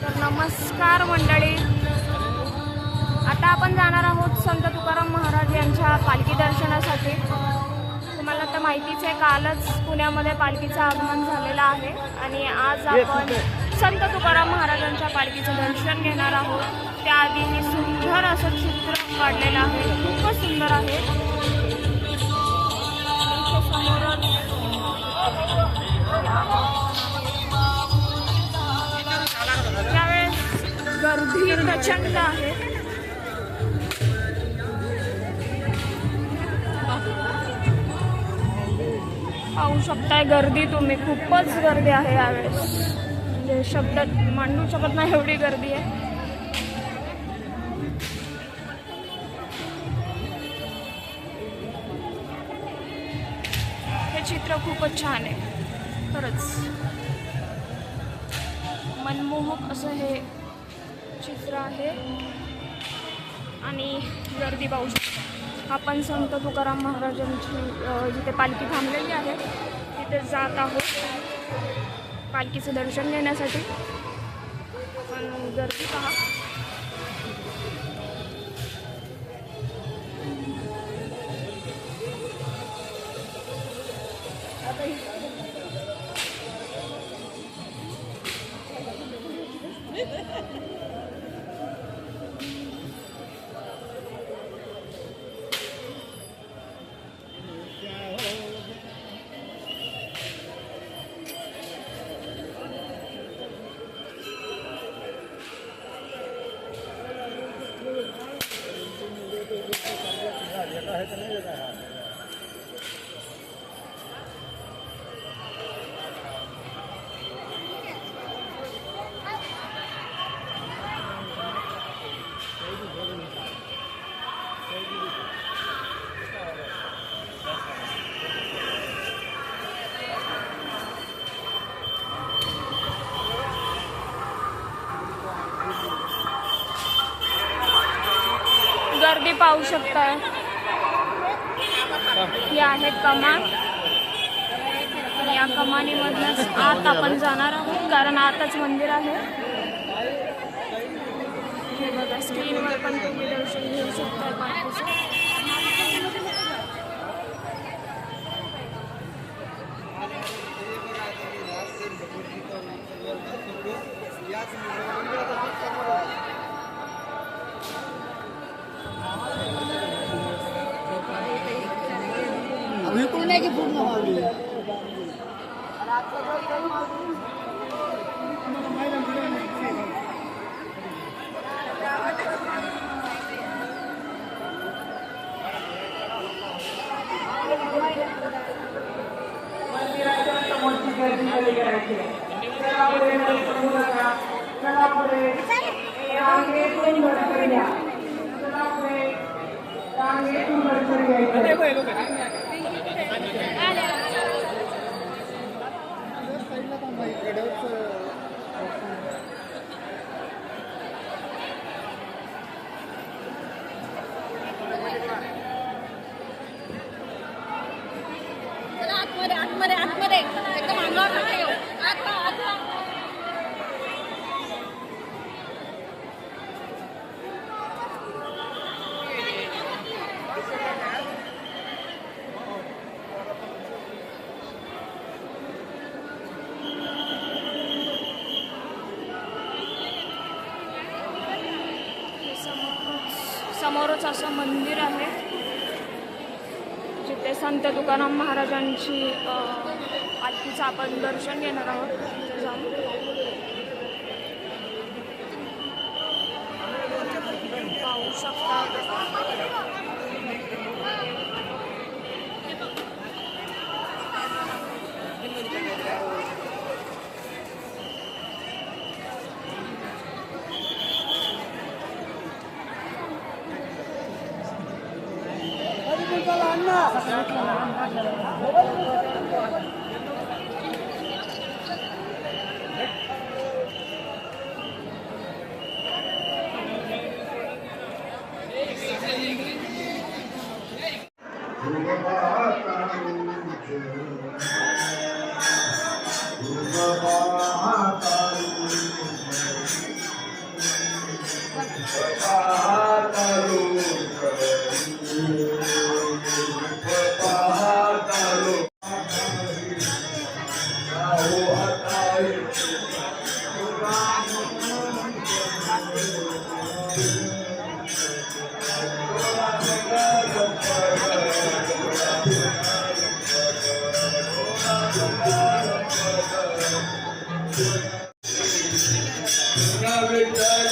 तर नमस्कार मंडळी, आता आपण जाणार आहोत संत तुकाराम महाराज यांच्या पालखी दर्शनासाठी। तुम्हाला तर माहितीच आहे, कालच पुण्यामध्ये पालखीचं आगमन झालेलं आहे आणि आज आपण संत तुकाराम महाराजांच्या पालखीचं दर्शन घेणार आहोत। त्याआधी हे सुंदर असं चित्र काढलेलं आहे, खूपच सुंदर आहे। यावेळेस गर्दी प्रचंड आहे। पाहू शकताय गर्दी तुम्ही, खूपच गर्दी आहे यावेळेस, म्हणजे शब्दात मांडू शकत नाही एवढी गर्दी आहे। हे चित्र खूपच छान आहे, खरंच मनमोहक असं हे चित्र आहे आणि गर्दी पाहू शकता। आपण संत तुकाराम महाराजांची जिथे पालखी थांबलेली आहे तिथे जात आहोत पालखीचं दर्शन घेण्यासाठी। पण गर्दी पहा, गर्दी पाहू शकताय। ही आहे कमान, या कमानीमधूनच आत आपण जाणार आहोत, कारण आतच मंदिर आहे। हे बघा, स्क्रीनवर पण तुम्ही दर्शन घेऊ शकताय पालखीचं। की पूर्ण व्हावी। समोरच असं मंदिर आहे जिथे संत तुकाराम महाराजांची पालखीचं आपण दर्शन घेणार आहोत। तिथे जाऊन पाहू शकता। विठ्ठल